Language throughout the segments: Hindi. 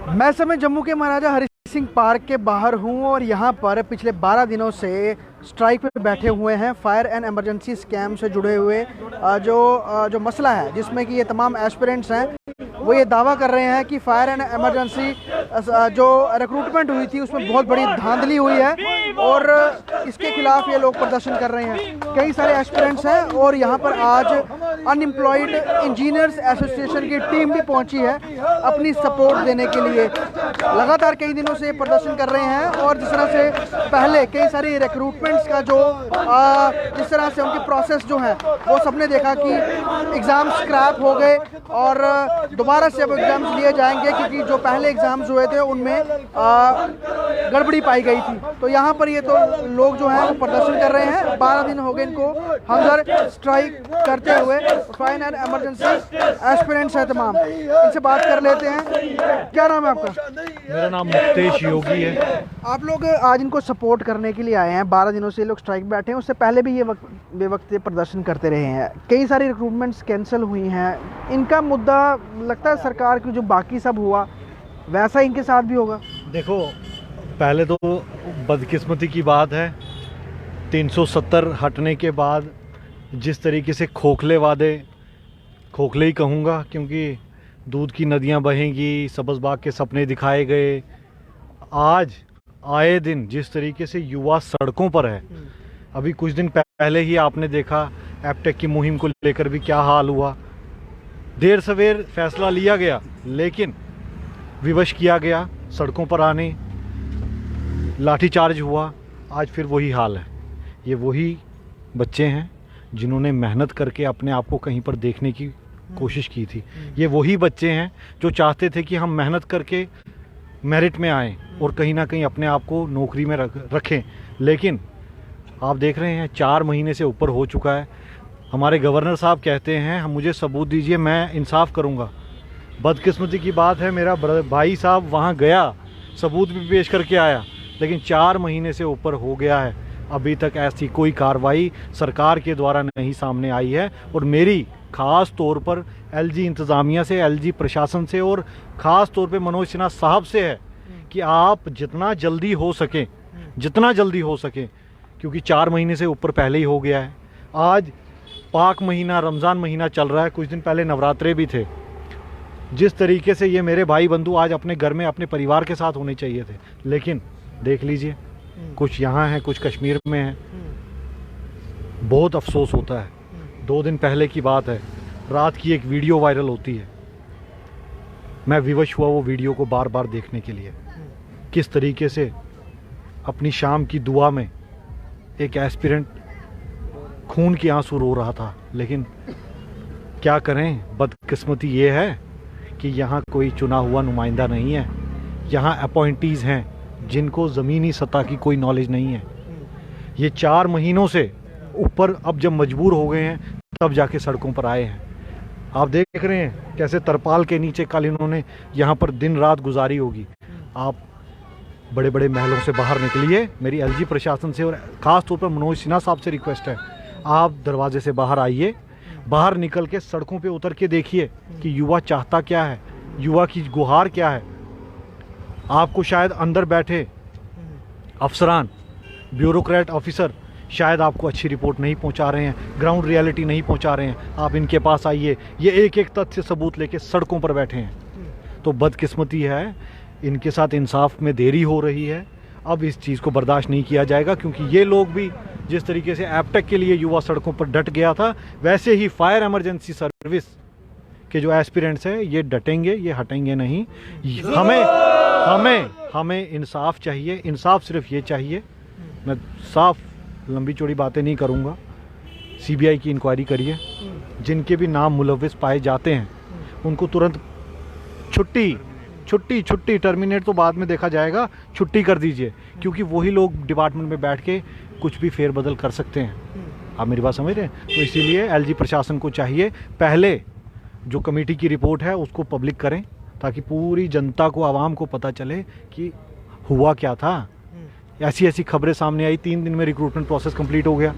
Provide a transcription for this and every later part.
मैं समय जम्मू के महाराजा हरि सिंह पार्क के बाहर हूं और यहां पर पिछले 12 दिनों से स्ट्राइक पे बैठे हुए हैं फायर एंड इमरजेंसी स्कैम से जुड़े हुए जो मसला है, जिसमें कि ये तमाम एस्पिरेंट्स हैं वो ये दावा कर रहे हैं कि फायर एंड इमरजेंसी जो रिक्रूटमेंट हुई थी उसमें बहुत बड़ी धांधली हुई है और इसके खिलाफ ये लोग प्रदर्शन कर रहे हैं। कई सारे एस्पिरेंट्स हैं और यहाँ पर आज अनएम्प्लॉयड इंजीनियर्स एसोसिएशन की टीम भी पहुंची है अपनी सपोर्ट देने के लिए। लगातार कई दिनों से प्रदर्शन कर रहे हैं और जिस तरह से पहले कई सारी रिक्रूटमेंट्स का जो जिस तरह से उनकी प्रोसेस जो है वो सबने देखा कि एग्ज़ाम स्क्रैप हो गए और दोबारा से अब एग्ज़ाम्स लिए जाएंगे क्योंकि जो पहले एग्ज़ाम्स हुए थे उनमें गड़बड़ी पाई गई थी। तो यहाँ पर ये तो लोग जो हैं वो प्रदर्शन कर रहे हैं। 12 दिन हो गए इनको हंगर स्ट्राइक करते हुए। फायर एंड इमरजेंसी एस्पिरेंट्स है तमाम, इनसे बात कर लेते हैं। क्या नाम है आपका? मेरा नाम मुक्तेश योगी है। आप लोग आज इनको सपोर्ट करने के लिए आए हैं। 12 दिनों से लोग स्ट्राइक बैठे हैं, उससे पहले भी ये बेवक्त प्रदर्शन करते रहे हैं। कई सारी रिक्रूटमेंट्स कैंसिल हुई हैं। इनका मुद्दा लगता है सरकार की जो बाकी सब हुआ वैसा इनके साथ भी होगा। देखो, पहले तो बदकिस्मती की बात है 370 हटने के बाद जिस तरीके से खोखले वादे, खोखले ही कहूँगा क्योंकि दूध की नदियाँ बहेंगी, सब्ज़ बाग के सपने दिखाए गए। आज आए दिन जिस तरीके से युवा सड़कों पर है, अभी कुछ दिन पहले ही आपने देखा एपटेक की मुहिम को लेकर भी क्या हाल हुआ। देर सवेर फैसला लिया गया लेकिन विवश किया गया, सड़कों पर आने, लाठीचार्ज हुआ। आज फिर वही हाल है। ये वही बच्चे हैं जिन्होंने मेहनत करके अपने आप को कहीं पर देखने की कोशिश की थी। ये वही बच्चे हैं जो चाहते थे कि हम मेहनत करके मेरिट में आएँ और कहीं ना कहीं अपने आप को नौकरी में रखें। लेकिन आप देख रहे हैं 4 महीने से ऊपर हो चुका है। हमारे गवर्नर साहब कहते हैं हम मुझे सबूत दीजिए, मैं इंसाफ करूंगा। बदकिस्मती की बात है मेरा भाई साहब वहां गया, सबूत भी पेश करके आया, लेकिन 4 महीने से ऊपर हो गया है, अभी तक ऐसी कोई कार्रवाई सरकार के द्वारा नहीं सामने आई है। और मेरी ख़ास तौर पर एलजी इंतज़ामिया से, एलजी प्रशासन से और ख़ास तौर पे मनोज सिन्हा साहब से है कि आप जितना जल्दी हो सके, जितना जल्दी हो सके, क्योंकि 4 महीने से ऊपर पहले ही हो गया है। आज पाक महीना, रमज़ान महीना चल रहा है, कुछ दिन पहले नवरात्रे भी थे। जिस तरीके से ये मेरे भाई बंधु आज अपने घर में अपने परिवार के साथ होने चाहिए थे, लेकिन देख लीजिए कुछ यहाँ हैं, कुछ कश्मीर में हैं। बहुत अफसोस होता है। 2 दिन पहले की बात है, रात की एक वीडियो वायरल होती है। मैं विवश हुआ वो वीडियो को बार बार देखने के लिए। किस तरीके से अपनी शाम की दुआ में एक एस्पिरेंट खून के आंसू रो रहा था। लेकिन क्या करें, बदकिस्मती ये है कि यहाँ कोई चुना हुआ नुमाइंदा नहीं है। यहाँ अपॉइंटीज़ हैं जिनको ज़मीनी सतह की कोई नॉलेज नहीं है। ये 4 महीनों से ऊपर अब जब मजबूर हो गए हैं तब जाके सड़कों पर आए हैं। आप देख रहे हैं कैसे तरपाल के नीचे कल इन्होंने यहाँ पर दिन रात गुजारी होगी। आप बड़े बड़े महलों से बाहर निकलिए। मेरी एलजी प्रशासन से और ख़ास तौर पर मनोज सिन्हा साहब से रिक्वेस्ट है, आप दरवाजे से बाहर आइए, बाहर निकल के सड़कों पे उतर के देखिए कि युवा चाहता क्या है, युवा की गुहार क्या है। आपको शायद अंदर बैठे अफसरान, ब्यूरोक्रेट ऑफिसर शायद आपको अच्छी रिपोर्ट नहीं पहुंचा रहे हैं, ग्राउंड रियलिटी नहीं पहुंचा रहे हैं। आप इनके पास आइए, ये एक एक तथ्य सबूत लेके सड़कों पर बैठे हैं। तो बदकिस्मती है, इनके साथ इंसाफ में देरी हो रही है। अब इस चीज़ को बर्दाश्त नहीं किया जाएगा क्योंकि ये लोग भी जिस तरीके से एपटेक के लिए युवा सड़कों पर डट गया था, वैसे ही फायर इमरजेंसी सर्विस के जो एस्पिरेंट्स हैं ये डटेंगे, ये हटेंगे नहीं। हमें इंसाफ चाहिए। इंसाफ सिर्फ ये चाहिए, मैं साफ लंबी चौड़ी बातें नहीं करूँगा, सीबीआई की इंक्वायरी करिए। जिनके भी नाम मुलविस पाए जाते हैं उनको तुरंत छुट्टी टर्मिनेट तो बाद में देखा जाएगा, छुट्टी कर दीजिए, क्योंकि वही लोग डिपार्टमेंट में बैठ के कुछ भी फेरबदल कर सकते हैं। आप मेरी बात समझ रहे हैं? तो इसीलिए एलजी प्रशासन को चाहिए पहले जो कमेटी की रिपोर्ट है उसको पब्लिक करें ताकि पूरी जनता को, आवाम को पता चले कि हुआ क्या था। ऐसी खबरें सामने आई, 3 दिन में रिक्रूटमेंट प्रोसेस कंप्लीट हो गया।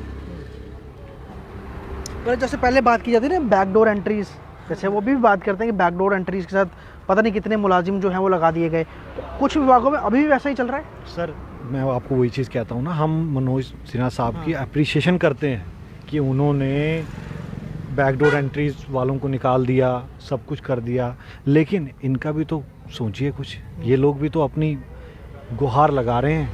पर जैसे पहले बात की जाती है ना बैकडोर एंट्रीज, जैसे वो भी बात करते हैं कि बैकडोर एंट्रीज के साथ पता नहीं कितने मुलाजिम जो हैं वो लगा दिए गए, तो कुछ विभागों में अभी भी वैसा ही चल रहा है। सर मैं आपको वही चीज़ कहता हूँ ना, हम मनोज सिन्हा साहब की अप्रिशिएशन करते हैं कि उन्होंने बैकडोर एंट्रीज वालों को निकाल दिया, सब कुछ कर दिया, लेकिन इनका भी तो सोचिए कुछ। ये लोग भी तो अपनी गुहार लगा रहे हैं,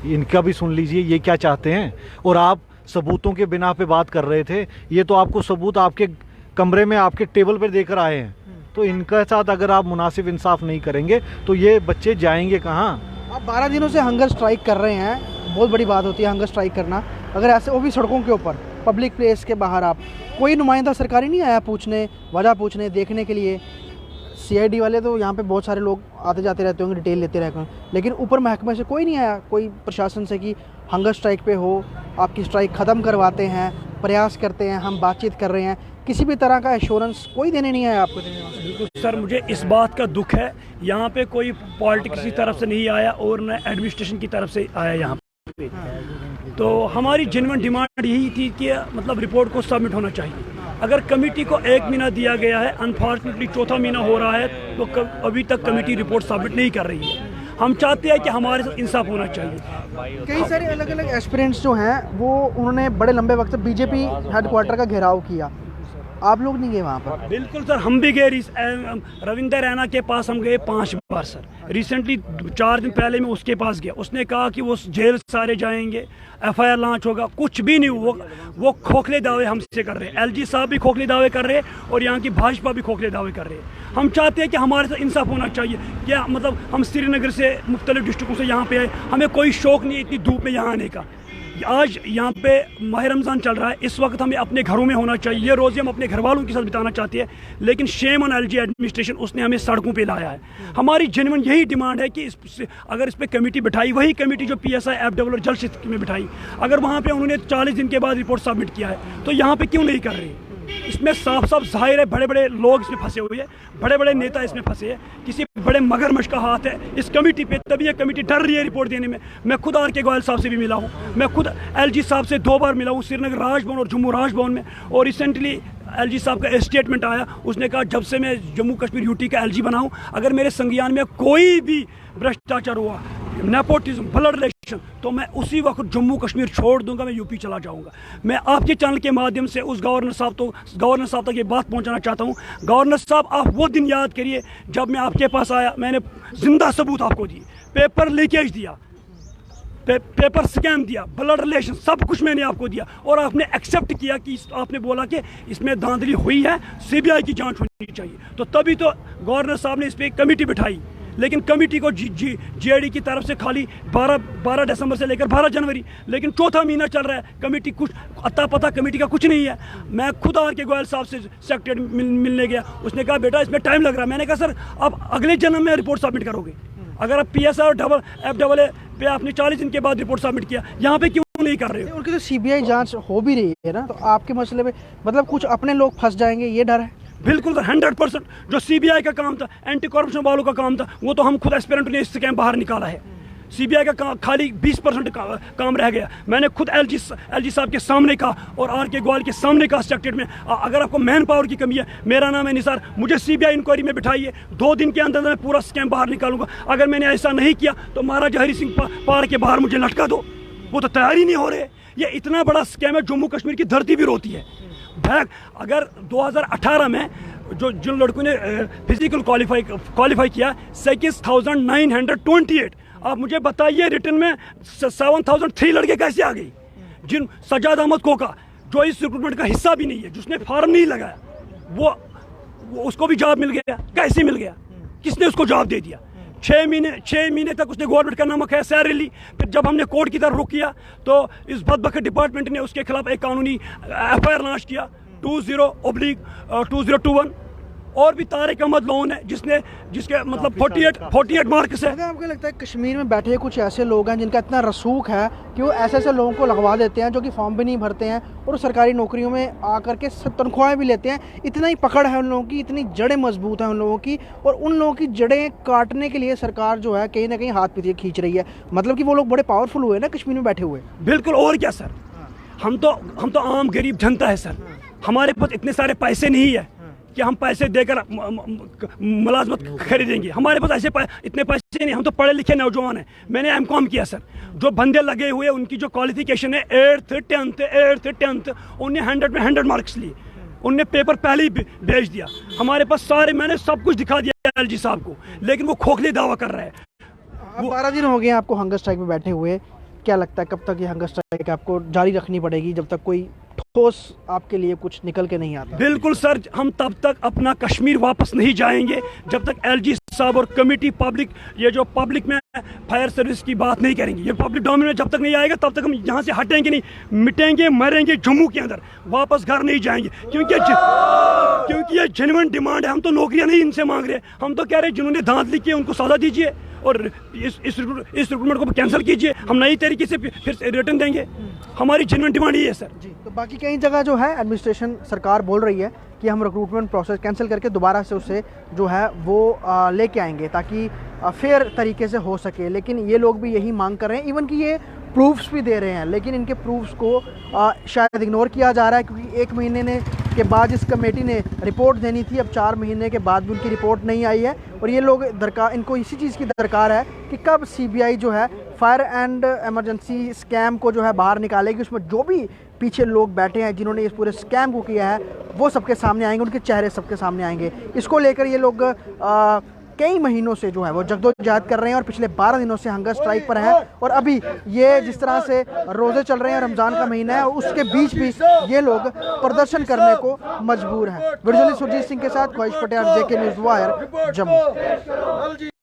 इनका भी सुन लीजिए ये क्या चाहते हैं। और आप सबूतों के बिना पे बात कर रहे थे, ये तो आपको सबूत आपके कमरे में आपके टेबल पर देकर आए हैं। तो इनके साथ अगर आप मुनासिब इंसाफ नहीं करेंगे तो ये बच्चे जाएंगे कहाँ। आप 12 दिनों से हंगर स्ट्राइक कर रहे हैं, बहुत बड़ी बात होती है हंगर स्ट्राइक करना। अगर ऐसे वो भी सड़कों के ऊपर, पब्लिक प्लेस के बाहर, आप कोई नुमाइंदा सरकारी नहीं आया पूछने, वजह पूछने, देखने के लिए? CID वाले तो यहाँ पे बहुत सारे लोग आते जाते रहते होंगे, डिटेल लेते रहते होंगे, लेकिन ऊपर महकमे से कोई नहीं आया, कोई प्रशासन से कि हंगर स्ट्राइक पे हो, आपकी स्ट्राइक ख़त्म करवाते हैं, प्रयास करते हैं, हम बातचीत कर रहे हैं, किसी भी तरह का एश्योरेंस कोई देने नहीं आया आपको? बिल्कुल सर, मुझे इस बात का दुख है, यहाँ पे कोई पॉलिटिक्स की तरफ से नहीं आया और न एडमिनिस्ट्रेशन की तरफ से आया यहाँ पे। तो हमारी जेन्युइन डिमांड यही थी कि मतलब रिपोर्ट को सबमिट होना चाहिए। अगर कमेटी को 1 महीना दिया गया है, अनफॉर्चुनेटली चौथा महीना हो रहा है, तो अभी तक कमेटी रिपोर्ट सबमिट नहीं कर रही है। हम चाहते हैं कि हमारे साथ इंसाफ होना चाहिए। कई सारे अलग अलग एस्पिरेंट्स जो हैं वो उन्होंने बड़े लंबे वक्त से बीजेपी हेडक्वार्टर का घेराव किया, आप लोग नहीं गए वहाँ पर? बिल्कुल सर, हम भी गए। रविंदर रैना के पास हम गए 5 बार सर। रिसेंटली 4 दिन पहले मैं उसके पास गया, उसने कहा कि वो जेल सारे जाएंगे, FIR लॉन्च होगा, कुछ भी नहीं हुआ। वो खोखले दावे हमसे कर रहे हैं। LG साहब भी खोखले दावे कर रहे हैं और यहाँ की भाजपा भी खोखले दावे कर रहे हैं। हम चाहते हैं कि हमारे साथ इंसाफ होना चाहिए। क्या मतलब हम श्रीनगर से मुख्तलिफ डिस्ट्रिक्टों से यहाँ पे आए, हमें कोई शौक नहीं इतनी धूप में यहाँ आने का। आज यहाँ पे माह रमज़ान चल रहा है, इस वक्त हमें अपने घरों में होना चाहिए, ये रोज़ी हम अपने घर वालों के साथ बिताना चाहते हैं, लेकिन शेम ऑन LG एडमिनिस्ट्रेशन, उसने हमें सड़कों पे लाया है। हमारी जेन्युइन यही डिमांड है कि अगर इस पे कमेटी बिठाई, वही कमेटी जो PSI FW और जल शक्ति में बिठाई, अगर वहाँ पे उन्होंने 40 दिन के बाद रिपोर्ट सबमिट किया है तो यहाँ पे क्यों नहीं कर रहे? इसमें साफ साफ जाहिर है बड़े बड़े लोग इसमें फंसे हुए हैं, बड़े बड़े नेता इसमें फंसे हैं, किसी बड़े मगरमच्छ का हाथ है इस कमेटी पे, तभी ये कमेटी डर रही है रिपोर्ट देने में। मैं खुद RK गोयल साहब से भी मिला हूँ, मैं खुद LG साहब से 2 बार मिला हूँ, श्रीनगर राजभवन और जम्मू राजभवन में। और रिसेंटली LG साहब का स्टेटमेंट आया, उसने कहा जब से मैं जम्मू कश्मीर UT का LG बना हूँ, अगर मेरे संज्ञान में कोई भी भ्रष्टाचार हुआ, नेपोटिज्म, ब्लड रिलेशन, तो मैं उसी वक्त जम्मू कश्मीर छोड़ दूंगा, मैं UP चला जाऊंगा। मैं आपके चैनल के माध्यम से उस गवर्नर साहब तक ये बात पहुंचाना चाहता हूं। गवर्नर साहब, आप वो दिन याद करिए जब मैं आपके पास आया, मैंने जिंदा सबूत आपको दिए, पेपर लीकेज दिया, पेपर स्कैम दिया, ब्लड रिलेशन, सब कुछ मैंने आपको दिया, और आपने एक्सेप्ट किया कि आपने बोला कि इसमें धांधली हुई है, CBI की जांच होनी चाहिए। तो तभी तो गवर्नर साहब ने इस पर कमेटी बिठाई, लेकिन कमेटी को GID की तरफ से खाली 12 दिसंबर से लेकर 12 जनवरी, लेकिन चौथा महीना चल रहा है, कमेटी कुछ अता पता कमेटी का कुछ नहीं है। मैं खुद RK गोयल साहब से सेक्रेटरी मिलने गया, उसने कहा बेटा इसमें टाइम लग रहा है। मैंने कहा सर आप अगले जन्म में रिपोर्ट सबमिट करोगे, अगर आप PSI और FAA पे आपने 40 दिन के बाद रिपोर्ट सबमिट किया, यहाँ पे क्यों नहीं कर रहे हो? उनकी तो CBI जांच हो भी रही है ना, तो आपके मसले में मतलब कुछ अपने लोग फंस जाएंगे, ये डर है? बिल्कुल सर, 100%। जो CBI का काम था, एंटी करप्शन वालों का काम था, वो तो हम खुद एस्पिरेंट ने इस स्कैम बाहर निकाला है। CBI का खाली 20% काम रह गया। मैंने खुद LG साहब के सामने कहा और RK गोयल के सामने कहा सेक्रेटरी में, अगर आपको मैन पावर की कमी है, मेरा नाम है निसार, मुझे CBI इंक्वायरी में बिठाइए, 2 दिन के अंदर मैं पूरा स्कैम बाहर निकालूंगा। अगर मैंने ऐसा नहीं किया तो महाराजा हरि सिंह पार के बाहर मुझे लटका दो। वो तो तैयार ही नहीं हो रहे। ये इतना बड़ा स्कैम है, जम्मू कश्मीर की धरती भी रोती है। बैग अगर 2018 में जिन लड़कों ने फिजिकल क्वालिफाई किया 26,928, आप मुझे बताइए रिटर्न में 7,003 लड़के कैसे आ गई? जिन सजाद अहमद कोका जो इस रिक्रूटमेंट का हिस्सा भी नहीं है, जिसने फॉर्म नहीं लगाया, वो उसको भी जॉब मिल गया। कैसे मिल गया? किसने उसको जॉब दे दिया? 6 महीने तक उसने गवर्नमेंट का नामक है सैलरी ली। फिर जब हमने कोर्ट की तरफ रुख किया तो इस बदबख्त डिपार्टमेंट ने उसके खिलाफ एक कानूनी FIR लॉन्च किया 20/2021। और भी तारिक अहमद लोन है जिसके मतलब 48 मार्क्स है। आपको लगता है कश्मीर में बैठे कुछ ऐसे लोग हैं जिनका इतना रसूख है कि वो ऐसे लोगों को लगवा देते हैं जो कि फॉर्म भी नहीं भरते हैं और सरकारी नौकरियों में आकर के तनख्वाहें भी लेते हैं? इतना ही पकड़ है उन लोगों की, इतनी जड़ें मजबूत हैं उन लोगों की, और उन लोगों की जड़ें काटने के लिए सरकार जो है कहीं ना कहीं हाथ पीछे खींच रही है। मतलब कि वो लोग बड़े पावरफुल हुए ना कश्मीर में बैठे हुए। बिल्कुल, और क्या सर, हम तो आम गरीब जनता है सर, हमारे पास इतने सारे पैसे नहीं है कि हम पैसे देकर मुलाजमत खरीदेंगे। हमारे पास ऐसे इतने पैसे नहीं, हम तो पढ़े लिखे नौजवान हैं। मैंने एमकॉम किया सर। जो बंदे लगे हुए उनकी जो क्वालिफिकेशन है 8th 10th उन्हें 100 में 100 मार्क्स लिए। उनने पेपर पहले ही भेज दिया। हमारे पास सारे, मैंने सब कुछ दिखा दिया एलजी साहब को, लेकिन वो खोखले दावा कर रहा है। अब 12 दिन हो गए आपको हंगर स्ट्राइक में बैठे हुए, क्या लगता है कब तक ये हंगर स्ट्राइक आपको जारी रखनी पड़ेगी जब तक कोई ठोस आपके लिए कुछ निकल के नहीं आता? बिल्कुल सर, हम तब तक अपना कश्मीर वापस नहीं जाएंगे जब तक एलजी साहब और कमेटी पब्लिक, ये जो पब्लिक में फायर सर्विस की बात नहीं करेंगे। ये पब्लिक डोमेन में जब तक नहीं आएगा तब तक हम यहाँ से हटेंगे नहीं, मिटेंगे मरेंगे जम्मू के अंदर, वापस घर नहीं जाएंगे। क्योंकि ये जेन्युइन डिमांड है। हम तो नौकरियां नहीं इनसे मांग रहे, हम तो कह रहे हैं जिन्होंने दांत लिखे उनको सजा दीजिए और इस रिक्रूटमेंट को कैंसिल कीजिए, हम नई तरीके से फिर रिटर्न देंगे। हमारी जेन्युइन डिमांड ये है सर जी। तो बाकी कई जगह जो है एडमिनिस्ट्रेशन सरकार बोल रही है कि हम रिक्रूटमेंट प्रोसेस कैंसिल करके दोबारा से उसे जो है वो लेके आएंगे ताकि फेयर तरीके से हो सके, लेकिन ये लोग भी यही मांग कर रहे हैं। इवन कि ये प्रूफ्स भी दे रहे हैं, लेकिन इनके प्रूफ्स को शायद इग्नोर किया जा रहा है क्योंकि 1 महीने के बाद इस कमेटी ने रिपोर्ट देनी थी। अब 4 महीने के बाद भी उनकी रिपोर्ट नहीं आई है और ये लोग इनको इसी चीज़ की दरकार है कि कब सीबीआई जो है फायर एंड इमरजेंसी स्कैम को जो है बाहर निकालेगी। उसमें जो भी पीछे लोग बैठे हैं जिन्होंने इस पूरे स्कैम को किया है वो सबके सामने आएंगे, उनके चेहरे सबके सामने आएंगे। इसको लेकर ये लोग कई महीनों से जो है वो जद्दोजहद कर रहे हैं और पिछले 12 दिनों से हंगर स्ट्राइक पर हैं। और अभी ये जिस तरह से रोज़े चल रहे हैं, रमज़ान का महीना है, उसके बीच भी ये लोग प्रदर्शन करने को मजबूर हैं। वीडियो जर्नलिस्ट सुरजीत सिंह के साथ ख्वाहिश पटेल, जेके न्यूज़ वायर, जम्मू।